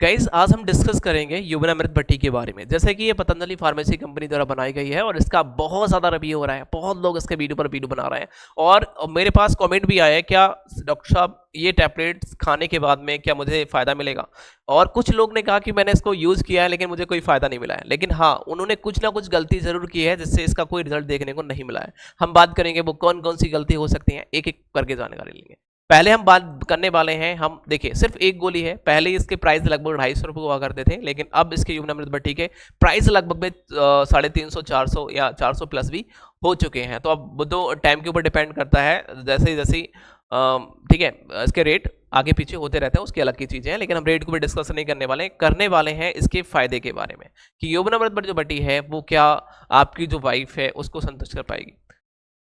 Guys आज हम discuss करेंगे युवनामृत भट्टी के बारे में। जैसे कि ये पतंजलि फार्मेसी कंपनी द्वारा बनाई गई है और इसका बहुत ज़्यादा रिव्यू हो रहा है, बहुत लोग इसके वीडियो पर वीडियो बना रहे हैं और मेरे पास कमेंट भी आया है, क्या डॉक्टर साहब ये टैबलेट्स खाने के बाद में क्या मुझे फ़ायदा मिलेगा। और कुछ लोग ने कहा कि मैंने इसको यूज़ किया है लेकिन मुझे कोई फ़ायदा नहीं मिला है, लेकिन हाँ उन्होंने कुछ ना कुछ गलती ज़रूर की है जिससे इसका कोई रिजल्ट देखने को नहीं मिला है। हम बात करेंगे वो कौन कौन सी गलती हो सकती हैं, एक एक करके जानकारी लेंगे। पहले हम बात करने वाले हैं, हम देखिए सिर्फ एक गोली है। पहले इसके प्राइस लगभग 250 रुपये हुआ करते थे, लेकिन अब इसके युवनामृत भट्टी के प्राइस लगभग में 350 400 या 400 प्लस भी हो चुके हैं। तो अब वो तो टाइम के ऊपर डिपेंड करता है, जैसे जैसे ठीक है इसके रेट आगे पीछे होते रहते हैं, उसकी अलग की चीज़ें हैं, लेकिन हम रेट को भी डिस्कस नहीं करने वाले हैं इसके फायदे के बारे में कि युवनामृत जो भट्टी है वो क्या आपकी जो वाइफ है उसको संतुष्ट कर पाएगी,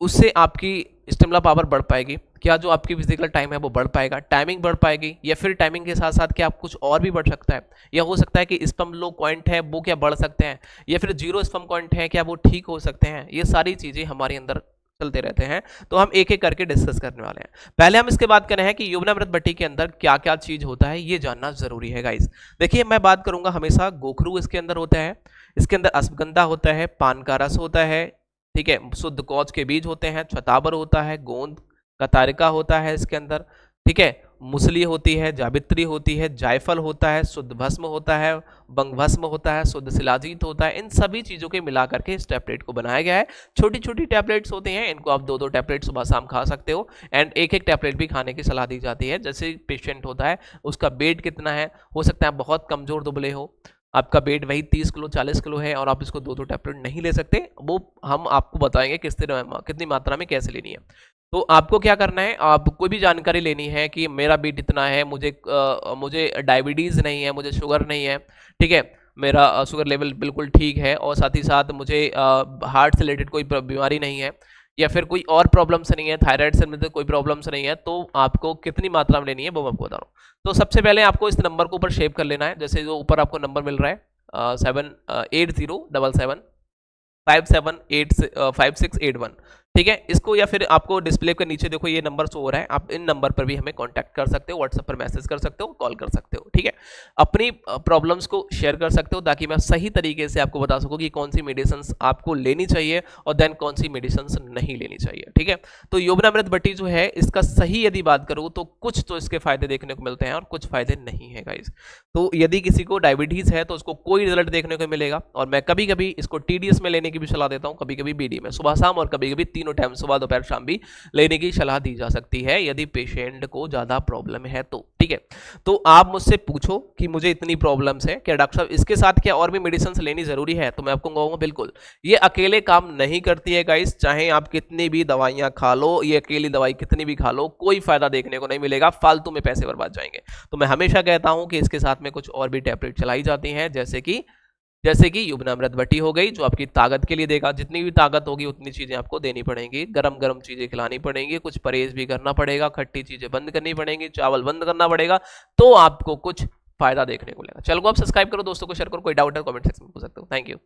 उससे आपकी स्टेमिना पावर बढ़ पाएगी, क्या जो आपकी फिजिकल टाइम है वो बढ़ पाएगा, टाइमिंग बढ़ पाएगी, या फिर टाइमिंग के साथ साथ क्या कुछ और भी बढ़ सकता है, या हो सकता है कि स्पर्म लो पॉइंट है वो क्या बढ़ सकते हैं, या फिर जीरो स्पर्म पॉइंट है क्या वो ठीक हो सकते हैं। ये सारी चीज़ें हमारे अंदर चलते रहते हैं, तो हम एक एक करके डिस्कस करने वाले हैं। पहले हम इसके बात कर रहे हैं कि युवनामृत भट्टी के अंदर क्या क्या चीज होता है, ये जानना जरूरी है गाइस। देखिए मैं बात करूंगा हमेशा गोखरू इसके अंदर होता है, इसके अंदर अश्वगंधा होता है, पान का रस होता है, ठीक है, शुद्ध कौच के बीज होते हैं, छताबर होता है, गोंद का तारिका होता है इसके अंदर, ठीक है, मुसली होती है, जावित्री होती है, जायफल होता है, शुद्ध भस्म होता है, बंग भस्म होता है, शुद्ध शिलाजीत होता है। इन सभी चीज़ों के मिला करके इस टैबलेट को बनाया गया है। छोटी छोटी टैबलेट्स होती हैं, इनको आप 2-2 टैबलेट सुबह शाम खा सकते हो, एंड एक एक टैबलेट भी खाने की सलाह दी जाती है। जैसे पेशेंट होता है उसका वेट कितना है, हो सकता है बहुत कमजोर दुबले हो, आपका वेट वही 30 किलो 40 किलो है और आप इसको 2-2 टैबलेट नहीं ले सकते, वो हम आपको बताएंगे कितनी मात्रा में कैसे लेनी है। तो आपको क्या करना है, आप कोई भी जानकारी लेनी है कि मेरा वेट इतना है, मुझे डायबिटीज़ नहीं है, मुझे शुगर नहीं है, ठीक है, मेरा शुगर लेवल बिल्कुल ठीक है, और साथ ही साथ मुझे हार्ट से रिलेटेड कोई बीमारी नहीं है, या फिर कोई और प्रॉब्लम्स नहीं है, थायराइड से रिलेटेड कोई प्रॉब्लम्स नहीं है, तो आपको कितनी मात्रा में लेनी है वो मैं आपको बता रहा हूँ। तो सबसे पहले आपको इस नंबर को ऊपर सेव कर लेना है, जैसे जो ऊपर आपको नंबर मिल रहा है 78077578681, ठीक है, इसको, या फिर आपको डिस्प्ले के नीचे देखो ये नंबर शो हो रहा है, आप इन नंबर पर भी हमें कांटेक्ट कर सकते हो, व्हाट्सएप पर मैसेज कर सकते हो, कॉल कर सकते हो, ठीक है, अपनी प्रॉब्लम्स को शेयर कर सकते हो ताकि मैं सही तरीके से आपको बता सकूं कि कौन सी मेडिसिन आपको लेनी चाहिए और देन कौन सी मेडिसिन नहीं लेनी चाहिए, ठीक है। तो युवनामृत भट्टी जो है इसका सही यदि बात करूं तो कुछ तो इसके फायदे देखने को मिलते हैं और कुछ फायदे नहीं है गाइस। तो यदि किसी को डायबिटीज है तो उसको कोई रिजल्ट देखने को मिलेगा, और मैं कभी कभी इसको TDS में लेने की भी सलाह देता हूं, कभी कभी BD में, सुबह शाम, और कभी कभी तीनों टाइम सुबह दोपहर शाम भी लेने की सलाह दी जा सकती है यदि पेशेंट को ज्यादा प्रॉब्लम है तो, ठीक है। तो आप मुझसे पूछो कि मुझे इतनी प्रॉब्लम्स है, क्या डॉक्टर साहब इसके साथ क्या और भी मेडिसिन लेनी जरूरी है, तो मैं आपको कहूंगा बिल्कुल, ये अकेले काम नहीं करती है गाइस, चाहे आप कितनी भी दवाइयां खा लो, ये अकेली दवाई कितनी भी खा लो, कोई फायदा देखने को नहीं मिलेगा, फालतू में पैसे बर्बाद जाएंगे। तो मैं हमेशा कहता हूं कि इसके साथ में कुछ और भी टैबलेट चलाई जाती हैं, जैसे कि युवनामृत भट्टी हो गई जो आपकी ताकत के लिए देगा, जितनी भी ताकत होगी उतनी चीजें आपको देनी पड़ेंगी, गरम गरम चीजें खिलानी पड़ेंगी, कुछ परहेज भी करना पड़ेगा, खट्टी चीजें बंद करनी पड़ेंगी, चावल बंद करना पड़ेगा, तो आपको कुछ फायदा देखने को मिलेगा। चलो आप सब्सक्राइब करो, दोस्तों को शेयर करो, कोई डाउट है कमेंट सेक्शन में पूछ सकते हो। Thank you.